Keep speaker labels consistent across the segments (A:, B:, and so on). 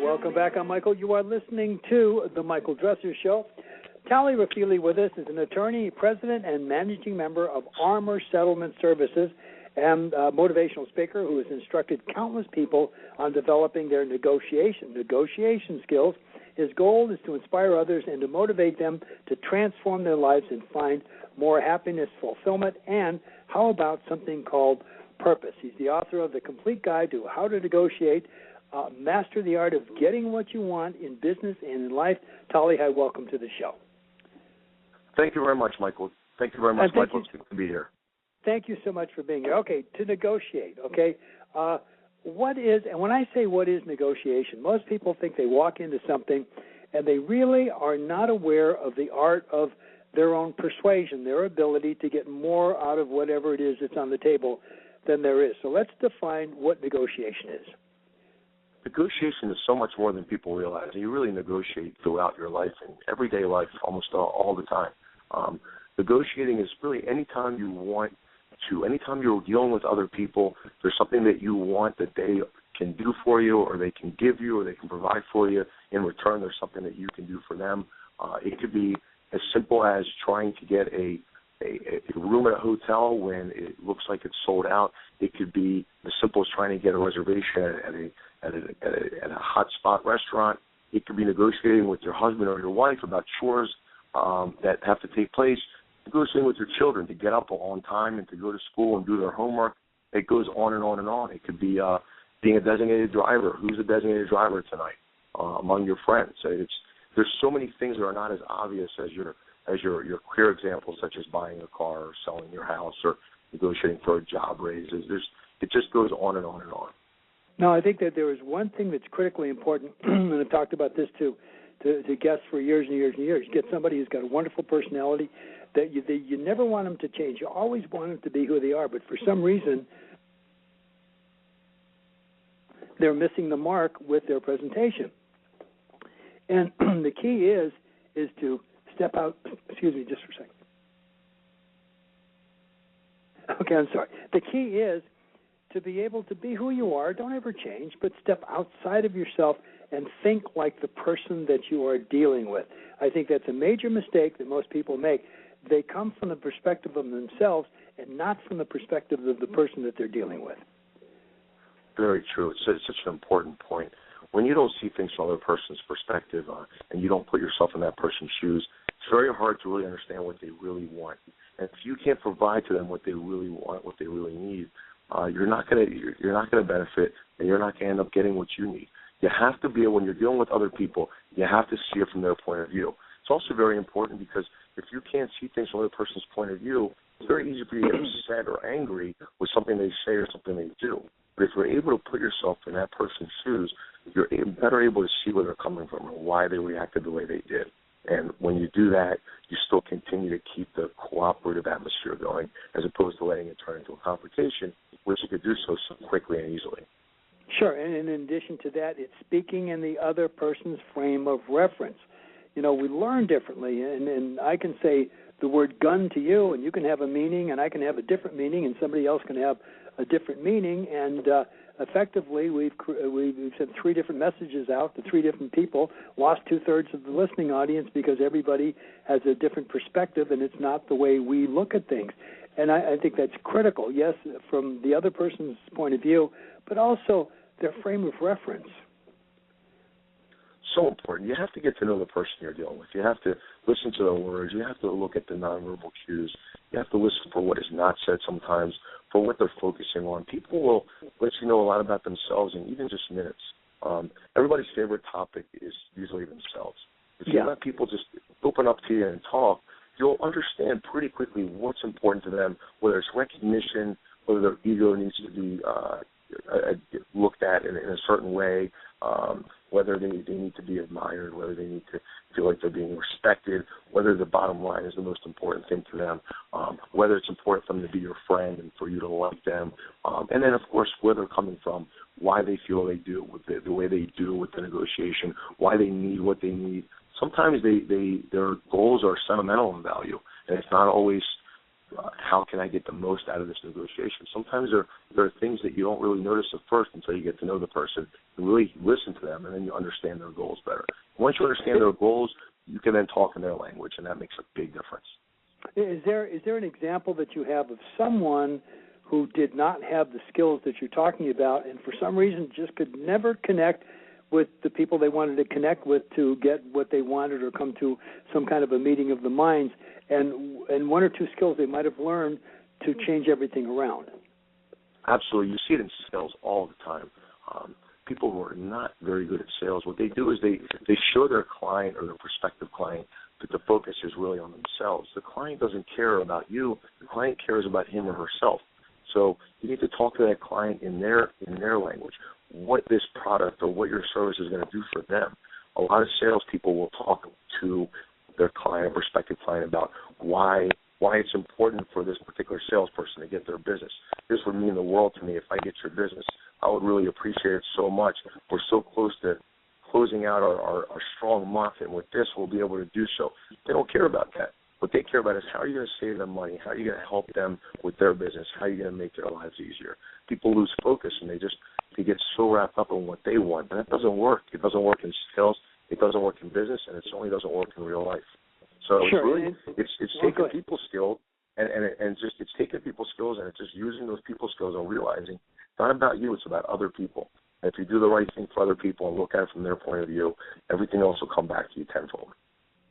A: Welcome back. I'm Michael. You are listening to The Michael Dresser Show. Tali Raphaely with us is an attorney, president, and managing member of Armor Settlement Services, and a motivational speaker who has instructed countless people on developing their negotiation skills. His goal is to inspire others and to motivate them to transform their lives and find more happiness, fulfillment, and how about something called purpose. He's the author of The Complete Guide to How to Negotiate, Master the Art of Getting What You Want in Business and in Life. Tali, hi, welcome to the show.
B: Thank you very much, Michael. Thank you very much, Michael. It's good to be here.
A: Thank you so much for being here. Okay, to negotiate, okay, what is, and when I say what is negotiation, most people think they walk into something and they really are not aware of the art of their own persuasion, their ability to get more out of whatever it is that's on the table than there is. So let's define what negotiation is.
B: Negotiation is so much more than people realize. You really negotiate throughout your life and everyday life almost all the time. Negotiating is really anytime you're dealing with other people, there's something that you want that they can do for you or they can give you or they can provide for you. In return, there's something that you can do for them. It could be as simple as trying to get a room at a hotel when it looks like it's sold out. It could be as simple as trying to get a reservation at a hot spot restaurant. It could be negotiating with your husband or your wife about chores that have to take place. Negotiating with your children to get up on time and to go to school and do their homework. It goes on and on and on. It could be being a designated driver. Who's a designated driver tonight among your friends? There's so many things that are not as obvious as your clear examples, such as buying a car or selling your house or negotiating for a job raises. It just goes on and on and on.
A: No, I think that there is one thing that's critically important, and I've talked about this to guests for years and years and years. You get somebody who's got a wonderful personality that you never want them to change. You always want them to be who they are, but for some reason they're missing the mark with their presentation. And the key is to step out. Excuse me just for a second. Okay, I'm sorry. The key is to be able to be who you are. Don't ever change, but step outside of yourself and think like the person that you are dealing with. I think that's a major mistake that most people make. They come from the perspective of themselves and not from the perspective of the person that they're dealing with.
B: Very true. It's such an important point. When you don't see things from another person's perspective and you don't put yourself in that person's shoes, it's very hard to really understand what they really want. And if you can't provide to them what they really want, what they really need, you're not going to benefit, and you're not going to end up getting what you need. You have to be, when you're dealing with other people, you have to see it from their point of view. It's also very important because if you can't see things from another person's point of view, it's very easy for you to get upset or angry with something they say or something they do. But if you're able to put yourself in that person's shoes, you're better able to see where they're coming from and why they reacted the way they did. And when you do that, you still continue to keep the cooperative atmosphere going as opposed to letting it turn into a confrontation, which you could do so quickly and easily.
A: Sure, and in addition to that, it's speaking in the other person's frame of reference. You know, we learn differently, and I can say the word gun to you, and you can have a meaning, and I can have a different meaning, and somebody else can have a different meaning, and effectively we've sent 3 different messages out to 3 different people, lost 2/3 of the listening audience because everybody has a different perspective, and it's not the way we look at things. And I think that's critical, yes, from the other person's point of view, but also their frame of reference.
B: So important. You have to get to know the person you're dealing with. You have to listen to their words. You have to look at the nonverbal cues. You have to listen for what is not said sometimes, for what they're focusing on. People will let you know a lot about themselves in even just minutes. Everybody's favorite topic is usually themselves. If you let people just open up to you and talk, you'll understand pretty quickly what's important to them, whether it's recognition, whether their ego needs to be looked at in a certain way, whether they need to be admired, whether they need to feel like they're being respected, whether the bottom line is the most important thing to them, whether it's important for them to be your friend and for you to like them, and then, of course, where they're coming from, why they feel they do, the way they do with the negotiation, why they need what they need. Sometimes their goals are sentimental in value, and it's not always how can I get the most out of this negotiation? Sometimes there are things that you don't really notice at first until you get to know the person and really listen to them, and then you understand their goals better. Once you understand their goals, you can then talk in their language, and that makes a big difference.
A: Is there an example that you have of someone who did not have the skills that you're talking about and for some reason just could never connect with the people they wanted to connect with to get what they wanted or come to some kind of a meeting of the minds, and one or two skills they might have learned to change everything around?
B: Absolutely. You see it in sales all the time. People who are not very good at sales, what they do is they show their client or their prospective client that the focus is really on themselves. The client doesn't care about you. The client cares about him or herself. So you need to talk to that client in their language, what this product or what your service is going to do for them. A lot of salespeople will talk to their client, prospective client, about why it's important for this particular salesperson to get their business. This would mean the world to me if I get your business. I would really appreciate it so much. We're so close to closing out our strong month, and with this we'll be able to do so. They don't care about that. What they care about is how are you going to save them money, how are you going to help them with their business, how are you going to make their lives easier. People lose focus, and they get so wrapped up in what they want, and that doesn't work. It doesn't work in sales, it doesn't work in business, and it certainly doesn't work in real life. So
A: sure.
B: it's taking people's skills and just it's taking people's skills and it's just using those people's skills and realizing it's not about you, it's about other people. And if you do the right thing for other people and look at it from their point of view, everything else will come back to you tenfold.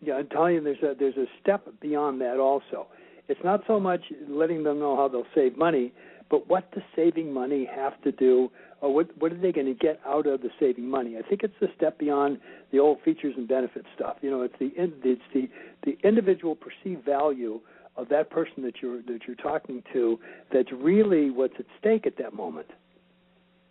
A: Yeah, I'm telling you, there's a step beyond that also. It's not so much letting them know how they'll save money, but what does saving money have to do, or what are they going to get out of the saving money? I think it's the step beyond the old features and benefits stuff. You know, it's the individual perceived value of that person that you're talking to that's really what's at stake at that moment.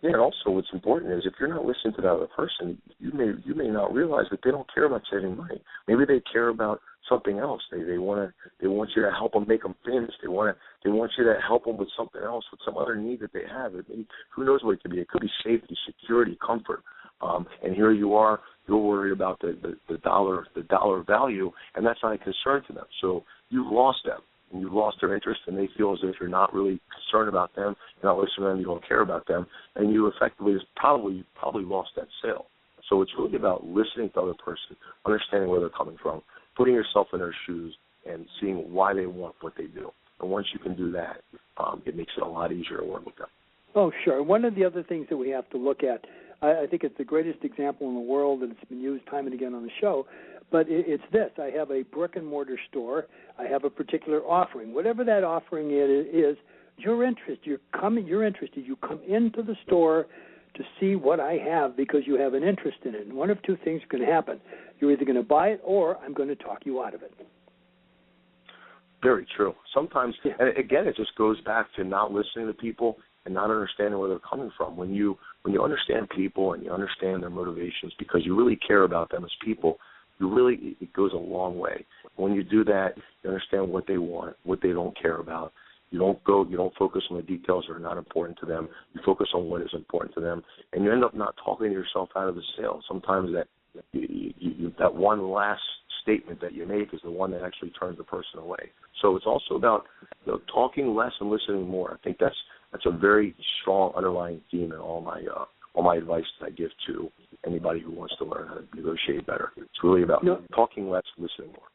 B: Yeah, and also what's important is if you're not listening to that other person, you may not realize that they don't care about saving money. Maybe they care about something else. They want you to help them make them famous. They want you to help them with something else, with some other need that they have. Who knows what it could be? It could be safety, security, comfort. And here you are, you're worried about the dollar value, and that's not a concern to them. So you've lost them. And you've lost their interest, and they feel as if you're not really concerned about them, you're not listening to them, you don't care about them, and you effectively probably lost that sale. So it's really about listening to the other person, understanding where they're coming from, putting yourself in their shoes, and seeing why they want what they do. And once you can do that, it makes it a lot easier to work with them.
A: Oh, sure. One of the other things that we have to look at, I think it's the greatest example in the world, and it's been used time and again on the show, but it's this. I have a brick-and-mortar store. I have a particular offering. Whatever that offering is, you're interested. You're interested. You come into the store to see what I have because you have an interest in it. And one of two things can happen. You're either going to buy it or I'm going to talk you out of it.
B: Very true. Sometimes, and again, it just goes back to not listening to people and not understanding where they're coming from. When you understand people and you understand their motivations because you really care about them as people, it goes a long way. When you do that, you understand what they want, what they don't care about. You don't focus on the details that are not important to them. You focus on what is important to them, and you end up not talking yourself out of the sale. Sometimes that one last statement that you make is the one that actually turns the person away. So it's also about talking less and listening more. I think that's a very strong underlying theme in all my advice that I give to anybody who wants to learn how to negotiate better. It's really about talking less, listening more.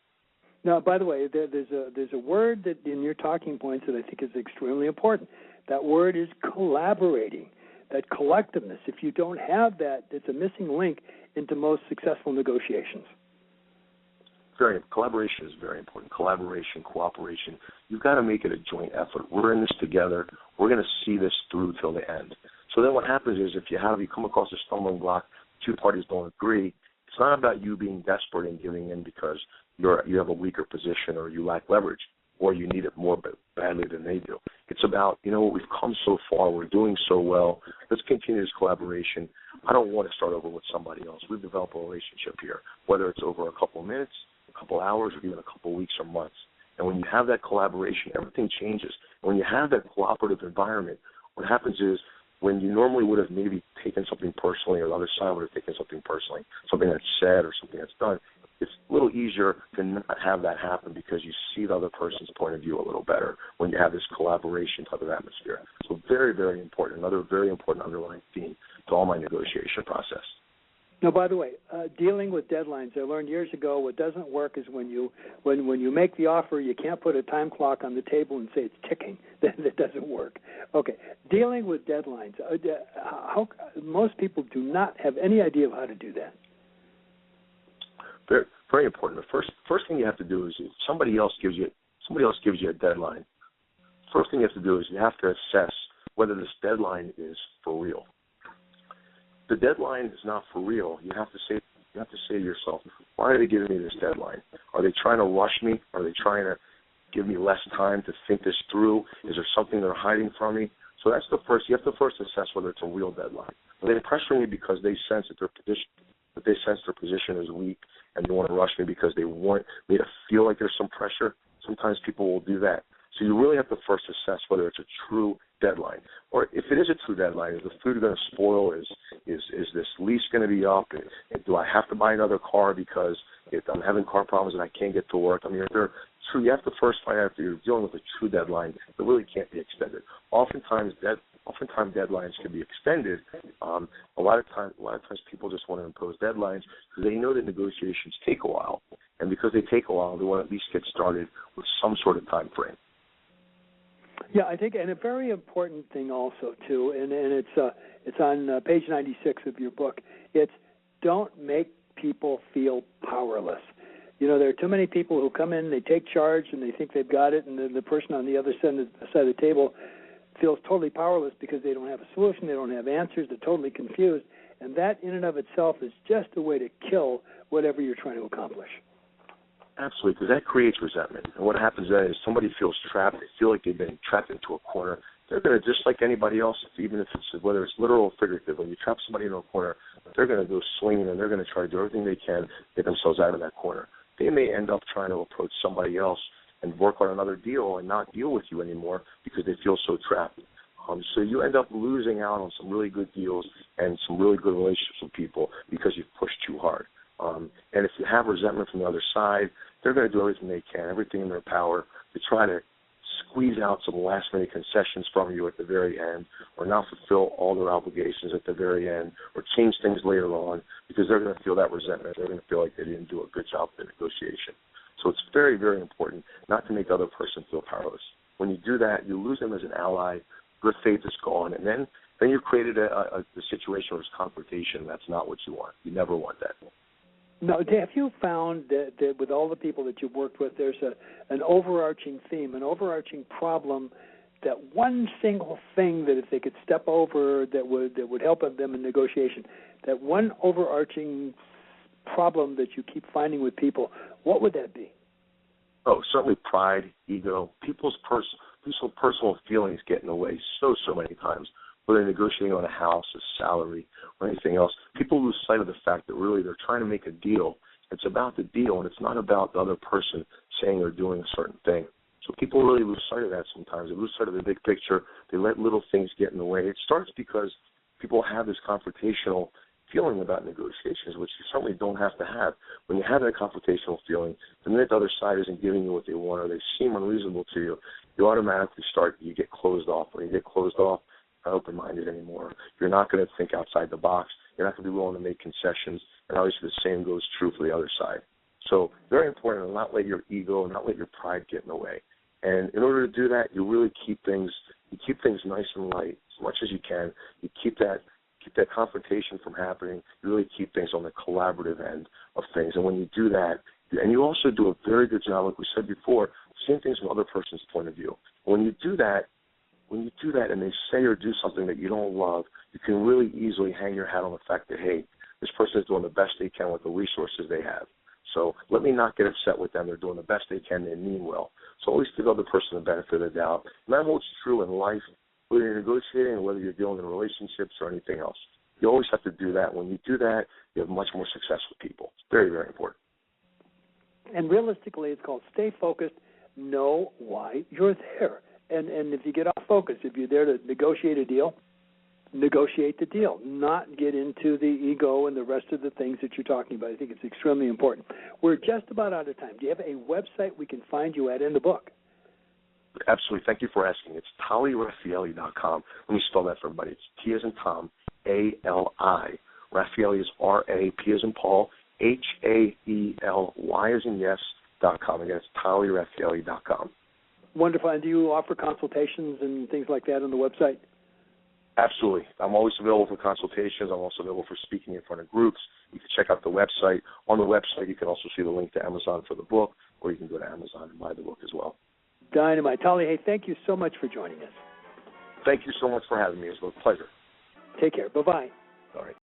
A: Now, by the way, there's a word that in your talking points that I think is extremely important. That word is collaborating, that collectiveness. If you don't have that, it's a missing link into most successful negotiations.
B: Collaboration is very important. Collaboration, cooperation. You've got to make it a joint effort. We're in this together. We're going to see this through till the end. So then what happens is if you come across a stumbling block, two parties don't agree, it's not about you being desperate and giving in because you have a weaker position or you lack leverage or you need it more badly than they do. It's about, we've come so far. We're doing so well. Let's continue this collaboration. I don't want to start over with somebody else. We've developed a relationship here, whether it's over a couple of minutes, a couple of hours, or even a couple of weeks or months. And when you have that collaboration, everything changes. And when you have that cooperative environment, what happens is when you normally would have maybe taken something personally or the other side would have taken something personally, something that's said or something that's done, it's a little easier to not have that happen because you see the other person's point of view a little better when you have this collaboration type of atmosphere. So very, very important, another very important underlying theme to all my negotiation process.
A: Now, by the way, dealing with deadlines, I learned years ago what doesn't work is when you make the offer, you can't put a time clock on the table and say it's ticking. That doesn't work. Okay, dealing with deadlines. Most people do not have any idea of how to do that.
B: Very, very important. The first thing you have to do is if somebody else gives you a deadline. First thing you have to do is you have to assess whether this deadline is for real. If the deadline is not for real, you have to say to yourself, why are they giving me this deadline? Are they trying to rush me? Are they trying to give me less time to think this through? Is there something they're hiding from me? So that's the first. You have to first assess whether it's a real deadline. Are they pressuring me because they sense that their position is weak and they want to rush me because they want me to feel like there's some pressure? Sometimes people will do that. So you really have to first assess whether it's a true deadline. Or if it is a true deadline, is the food going to spoil? Is this lease going to be up? And do I have to buy another car because if I'm having car problems and I can't get to work? I mean, if they're true, you have to first find out if you're dealing with a true deadline that really can't be extended. Oftentimes deadlines can be extended. A lot of times people just want to impose deadlines because they know that negotiations take a while, and because they take a while, they want to at least get started with some sort of time frame.
A: Yeah, I think, and a very important thing also too, and it's on page 96 of your book. It's don't make people feel powerless. You know, there are too many people who come in, they take charge, and they think they've got it, and then the person on the other side of the table feels totally powerless because they don't have a solution, they don't have answers, they're totally confused, and that in and of itself is just a way to kill whatever you're trying to accomplish.
B: Absolutely, because that creates resentment. And what happens then is somebody feels trapped. They feel like they've been trapped into a corner. They're going to, just like anybody else, even if it's, whether it's literal or figurative, when you trap somebody in a corner, they're going to go swinging and they're going to try to do everything they can to get themselves out of that corner. They may end up trying to approach somebody else and work on another deal and not deal with you anymore because they feel so trapped. So you end up losing out on some really good deals and some really good relationships with people because you've pushed too hard. And if you have resentment from the other side, they're going to do everything they can, everything in their power to try to squeeze out some last-minute concessions from you at the very end, or not fulfill all their obligations at the very end, or change things later on because they're going to feel that resentment. They're going to feel like they didn't do a good job in the negotiation. So it's very, very important not to make the other person feel powerless. When you do that, you lose them as an ally. Good faith is gone, and then you've created a situation where it's confrontation. That's not what you want. You never want that.
A: Now, have you found that with all the people that you've worked with, there's an overarching theme, an overarching problem, that one single thing that if they could step over that would help them in negotiation, that one overarching problem that you keep finding with people, what would that be?
B: Oh, certainly pride, ego, people's personal feelings get in the way so many times. Whether they're negotiating on a house, a salary, or anything else, people lose sight of the fact that really they're trying to make a deal. It's about the deal, and it's not about the other person saying or doing a certain thing. So people really lose sight of that sometimes. They lose sight of the big picture. They let little things get in the way. It starts because people have this confrontational feeling about negotiations, which you certainly don't have to have. When you have that confrontational feeling, the minute the other side isn't giving you what they want or they seem unreasonable to you, you automatically you get closed off. When you get closed off, not open-minded anymore. You're not going to think outside the box. You're not going to be willing to make concessions, and obviously the same goes true for the other side. So very important to not let your ego, not let your pride get in the way. And in order to do that, you really keep things nice and light as much as you can. You keep that confrontation from happening. You really keep things on the collaborative end of things. And when you do that, and you also do a very good job, like we said before, seeing things from the other person's point of view. When you do that and they say or do something that you don't love, you can really easily hang your hat on the fact that, hey, this person is doing the best they can with the resources they have. So let me not get upset with them. They're doing the best they can. They mean well. So always give the other person the benefit of the doubt. And that holds true in life, whether you're negotiating or whether you're dealing in relationships or anything else. You always have to do that. When you do that, you have much more success with people. It's very, very important.
A: And realistically, it's called stay focused, know why you're there. And if you get off focus, if you're there to negotiate a deal, negotiate the deal, not get into the ego and the rest of the things that you're talking about. I think it's extremely important. We're just about out of time. Do you have a website we can find you at in the book?
B: Absolutely. Thank you for asking. It's TaliRaphaeli.com. Let me spell that for everybody. It's T as in Tom, A-L-I. Raphaeli is R-A-P as in Paul, H-A-E-L-Y as in yes.com. Again, it's TaliRaphaeli.com.
A: Wonderful. And do you offer consultations and things like that on the website?
B: Absolutely. I'm always available for consultations. I'm also available for speaking in front of groups. You can check out the website. On the website, you can also see the link to Amazon for the book, or you can go to Amazon and buy the book as well.
A: Dynamite. Tali, hey, thank you so much for joining us.
B: Thank you so much for having me. It was a pleasure.
A: Take care. Bye-bye.
B: All right.